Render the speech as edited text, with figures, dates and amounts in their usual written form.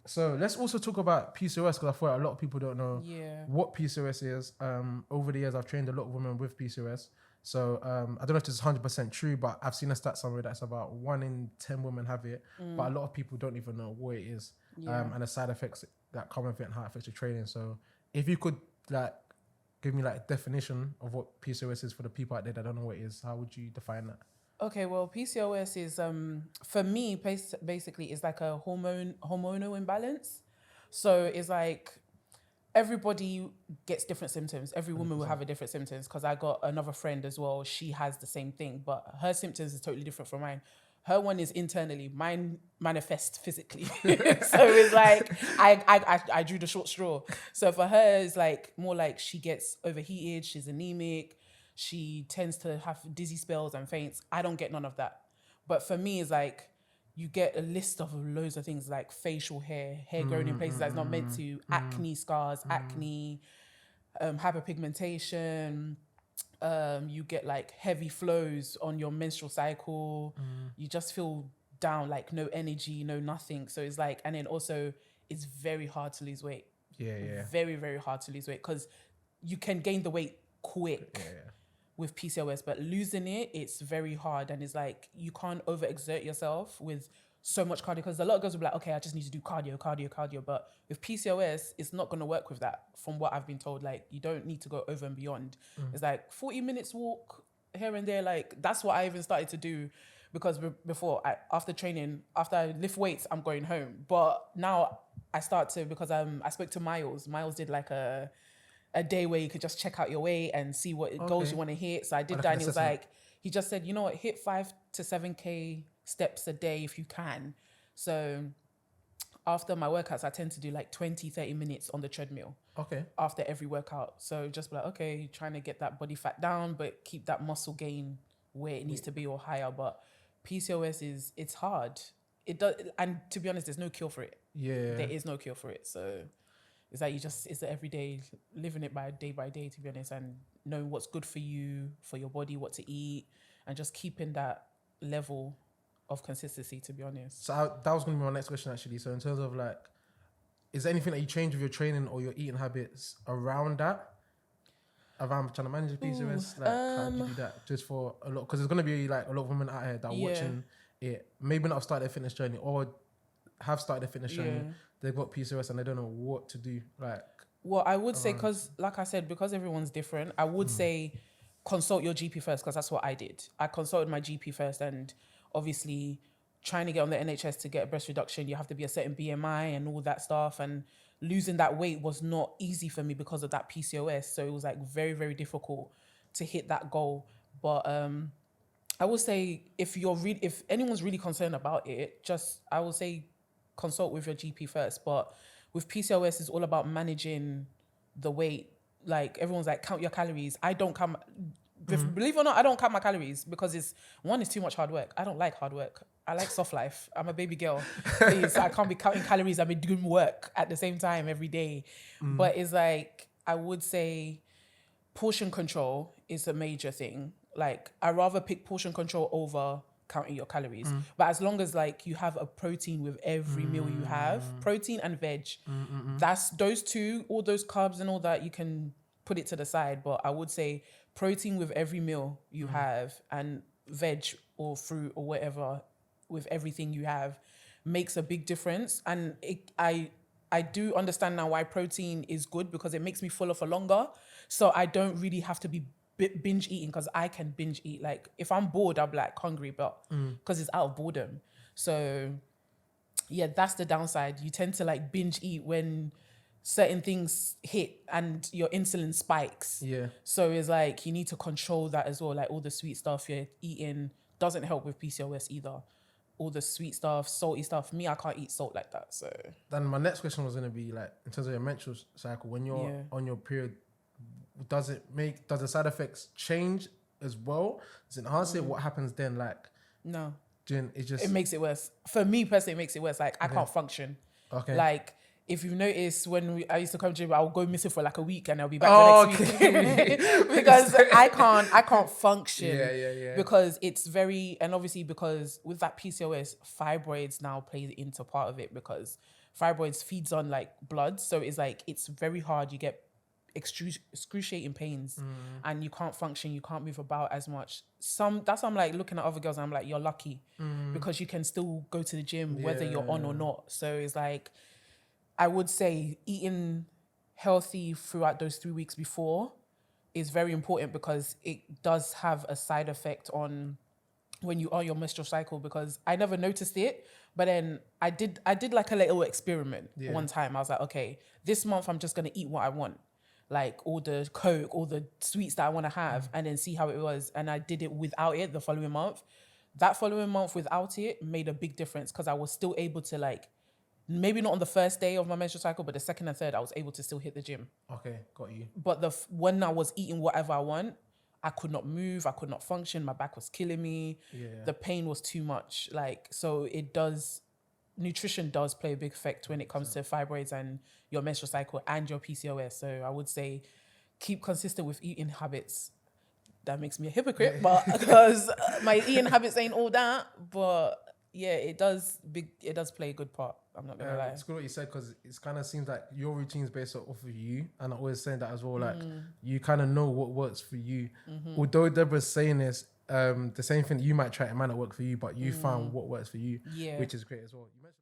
So let's also talk about PCOS because I thought a lot of people don't know Yeah. what PCOS is. Over the years, I've trained a lot of women with PCOS. So I don't know if this is 100% true, but I've seen a stat somewhere that's about 1 in 10 women have it. But a lot of people don't even know what it is Yeah. and the side effects that come with it and how it affects your training. So if you could like give me like a definition of what PCOS is for the people out there that don't know what it is, how would you define that? Okay, well, PCOS is for me basically is like a hormonal imbalance. So it's like everybody gets different symptoms. Every woman will 100%. have a different symptoms because I got another friend as well. She has the same thing, but her symptoms is totally different from mine. Her one is internally, mine manifests physically. So it's like I drew the short straw. So for her, it's like more like she gets overheated, she's anemic, she tends to have dizzy spells and faints. I don't get none of that. But for me, it's like you get a list of loads of things like facial hair growing in places that's not meant to, acne scars, acne, hyperpigmentation. You get like heavy flows on your menstrual cycle. You just feel down, like no energy, no nothing. So it's like, and then also it's very hard to lose weight. Yeah. Very, very hard to lose weight because you can gain the weight quick with PCOS, but losing it, it's very hard. And it's like, you can't overexert yourself with so much cardio because a lot of girls will be like, okay, I just need to do cardio. But with PCOS, it's not going to work with that from what I've been told. Like, you don't need to go over and beyond. It's like 40 minutes walk here and there. Like, that's what I even started to do because before, after training, after I lift weights, I'm going home. But now I start to, because I spoke to Miles. Miles did like a day where you could just check out your weight and see what goals you want to hit. So I did Like that, an and he was assessment. like, he just said, you know what, hit 5 to 7K steps a day if you can. So after my workouts, I tend to do like 20, 30 minutes on the treadmill Okay. after every workout. So just be like, okay, trying to get that body fat down, but keep that muscle gain where it needs to be or higher. But PCOS it's hard. It does, and to be honest, there's no cure for it. Yeah. There is no cure for it. So it's like it's the everyday living it by day, to be honest, and knowing what's good for you, for your body, what to eat, and just keeping that level of consistency, to be honest. So that was going to be my next question actually. So in terms of like, is there anything that you change with your training or your eating habits around that? Around trying to manage your PCOS, like how do you do that? Just for a lot, because there's going to be like a lot of women out here that are watching it, maybe not have started their fitness journey or have started their fitness journey. They've got PCOS and they don't know what to do. Like, well, I would say, because like I said, because everyone's different, I would say consult your GP first, because that's what I did. I consulted my GP first, and obviously trying to get on the NHS to get a breast reduction, you have to be a certain BMI and all that stuff, and losing that weight was not easy for me because of that PCOS. So it was like very, very difficult to hit that goal. But I would say if anyone's really concerned about it, I would say consult with your GP first. But with PCOS, it's all about managing the weight. Like everyone's like, count your calories. I don't count. Believe it or not, I don't count my calories because it's too much hard work. I don't like hard work. I like soft life. I'm a baby girl. Please, I can't be counting calories. I've been doing work at the same time every day. But it's like, I would say portion control is a major thing. Like, I rather pick portion control over counting your calories. But as long as like you have a protein with every meal you have, protein and veg, that's those two, all those carbs and all that, you can put it to the side. But I would say protein with every meal you have, and veg or fruit or whatever with everything you have makes a big difference. And I do understand now why protein is good, because it makes me fuller for longer. So I don't really have to be binge eating, because I can binge eat. Like if I'm bored, I'm like hungry, but because it's out of boredom. So yeah, that's the downside. You tend to like binge eat when certain things hit and your insulin spikes. yeah. So it's like you need to control that as well. Like all the sweet stuff you're eating doesn't help with PCOS either. All the sweet stuff, salty stuff. Me, I can't eat salt like that. So Then my next question was going to be like, in terms of your menstrual cycle, when you're on your period, does the side effects change as well? Does it enhance it? What happens then? Like, no, it makes it worse. For me personally, it makes it worse. Like I can't function. Okay. Like if you've noticed, I used to come to gym, I'll go missing for like a week and I'll be back the next week because I can't function. Yeah. Because it's very, and obviously because with that PCOS, fibroids now plays into part of it, because fibroids feeds on like blood. So it's like, it's very hard. You get excruciating pains and you can't function, you can't move about as much. That's why I'm like looking at other girls and I'm like, you're lucky because you can still go to the gym whether you're on or not. So it's like, I would say eating healthy throughout those 3 weeks before is very important because it does have a side effect on when you are your menstrual cycle, because I never noticed it, but then I did like a little experiment one time. I was like, okay, this month I'm just gonna eat what I want, like all the Coke, all the sweets that I want to have, and then see how it was. And I did it without it the following month. That following month without it made a big difference because I was still able to, like, maybe not on the first day of my menstrual cycle, but the second and third, I was able to still hit the gym. Okay, got you. But when I was eating whatever I want, I could not move, I could not function, my back was killing me, the pain was too much. Like, so nutrition does play a big effect when it comes to fibroids and your menstrual cycle and your PCOS. So I would say keep consistent with eating habits. That makes me a hypocrite, but because my eating habits ain't all that, but yeah, it does play a good part. I'm not gonna lie. It's good what you said, because it kind of seems like your routine is based off of you, and I always saying that as well. Like you kind of know what works for you. Although Deborah's saying this, the same thing, you might try, it might not work for you, but you found what works for you, which is great as well. You mentioned